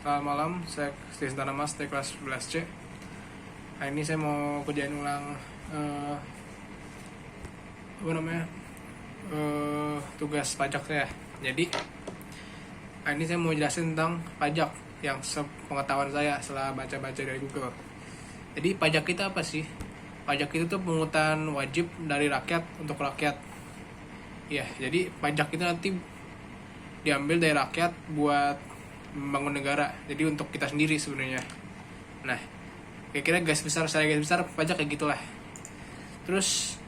Selamat malam, saya Kristina Mas, kelas 11C. Hari ini saya mau kerjain ulang apa namanya tugas pajak saya. Jadi hari ini saya mau jelasin tentang pajak yang sepengetahuan saya setelah baca-baca dari Google. Jadi pajak kita apa sih? Pajak itu tuh pungutan wajib dari rakyat untuk rakyat. Ya, jadi pajak itu nanti diambil dari rakyat buat membangun negara, jadi untuk kita sendiri sebenarnya. Nah, kira-kira garis besar pajak kayak gitulah. Terus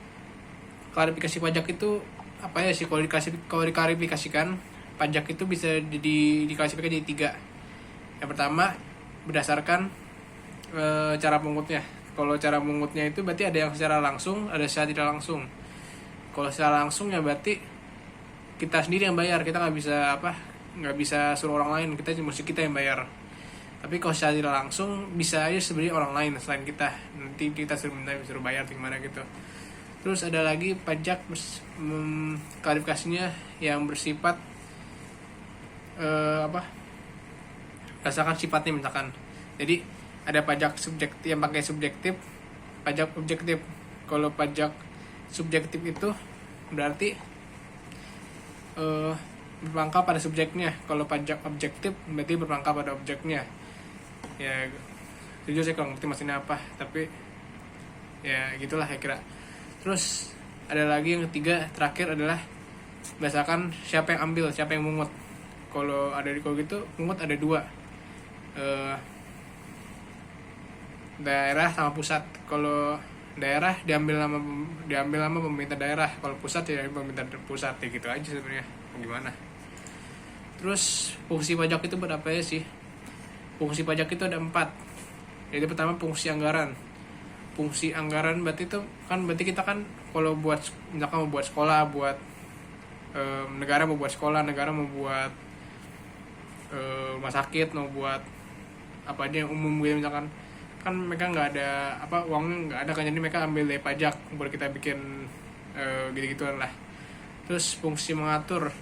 klarifikasi pajak itu apa ya sih? Kalau diklarifikasikan, pajak itu bisa diklasifikasikan jadi 3. Yang pertama, berdasarkan cara pengutnya. Kalau cara pengutnya itu berarti ada yang secara langsung, ada secara tidak langsung. Kalau secara langsung ya berarti kita sendiri yang bayar, kita nggak bisa suruh orang lain, mesti kita yang bayar. Tapi kalau secara tidak langsung bisa aja sebenarnya orang lain selain kita, nanti kita suruh bayar gimana gitu. Terus ada lagi pajak klarifikasinya yang bersifat berdasarkan sifatnya, misalkan. Jadi ada pajak subjektif yang pakai subjektif, pajak objektif. Kalau pajak subjektif itu berarti berpangkal pada subjeknya. Kalau pajak objektif berarti berpangkal pada objeknya. Ya, jujur saya kurang ngerti maksudnya apa, tapi ya gitulah ya kira. Terus ada lagi yang ketiga, terakhir adalah berdasarkan siapa yang ambil, siapa yang mungut. Kalau gitu mungut ada 2, daerah sama pusat. Kalau daerah diambil nama pemerintah daerah, kalau pusat ya pemerintah pusat, ya gitu aja sebenarnya. Gimana? Terus fungsi pajak itu berapa ya sih? Fungsi pajak itu ada 4. Jadi pertama, fungsi anggaran. Fungsi anggaran berarti kita kan kalau misalkan mau buat sekolah, buat negara mau buat sekolah, negara mau buat rumah sakit, mau buat apa aja yang umum gitu, misalkan kan mereka nggak ada uangnya nggak ada kan, jadi mereka ambil dari pajak buat kita bikin gitu-gituan lah. Terus fungsi mengatur,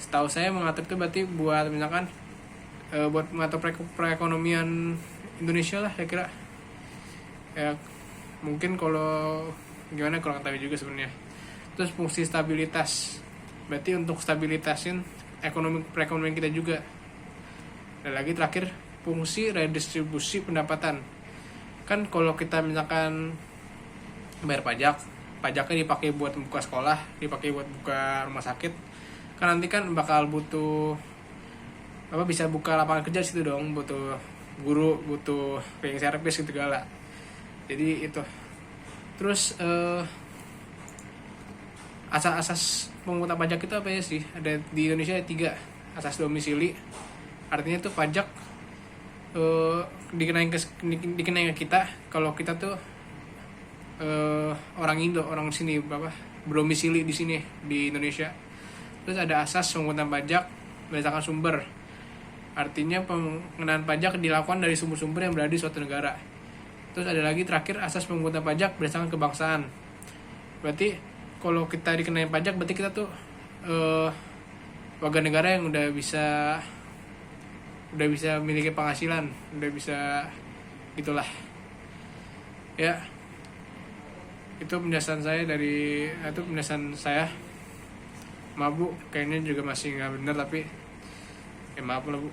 setahu saya mengatur itu berarti buat misalkan buat mengatur perekonomian Indonesia lah, saya kira. Ya mungkin kalau gimana kurang tahu juga sebenarnya. Terus fungsi stabilitas, berarti untuk stabilitasin perekonomian kita juga. Dan lagi terakhir, fungsi redistribusi pendapatan. Kan kalau kita misalkan bayar pajaknya dipakai buat buka sekolah, dipakai buat buka rumah sakit, kan nanti kan bakal butuh bisa buka lapangan kerja situ dong, butuh guru, butuh cleaning service gitu segala. Jadi itu. Terus asas pemungutan pajak itu apa ya sih? Ada di Indonesia ada 3. Asas domisili, artinya tuh pajak dikenain ke kita kalau kita tuh orang Indo, orang sini berdomisili di sini di Indonesia. Terus ada asas pemungutan pajak berdasarkan sumber, artinya pengenaan pajak dilakukan dari sumber-sumber yang berada di suatu negara. Terus ada lagi terakhir, asas pemungutan pajak berdasarkan kebangsaan. Berarti kalau kita dikenain pajak berarti kita tuh warga negara yang udah bisa memiliki penghasilan, udah bisa gitulah ya. Itu penjelasan saya. Maaf Bu, kayaknya juga masih nggak benar, tapi ya maaf lah Bu.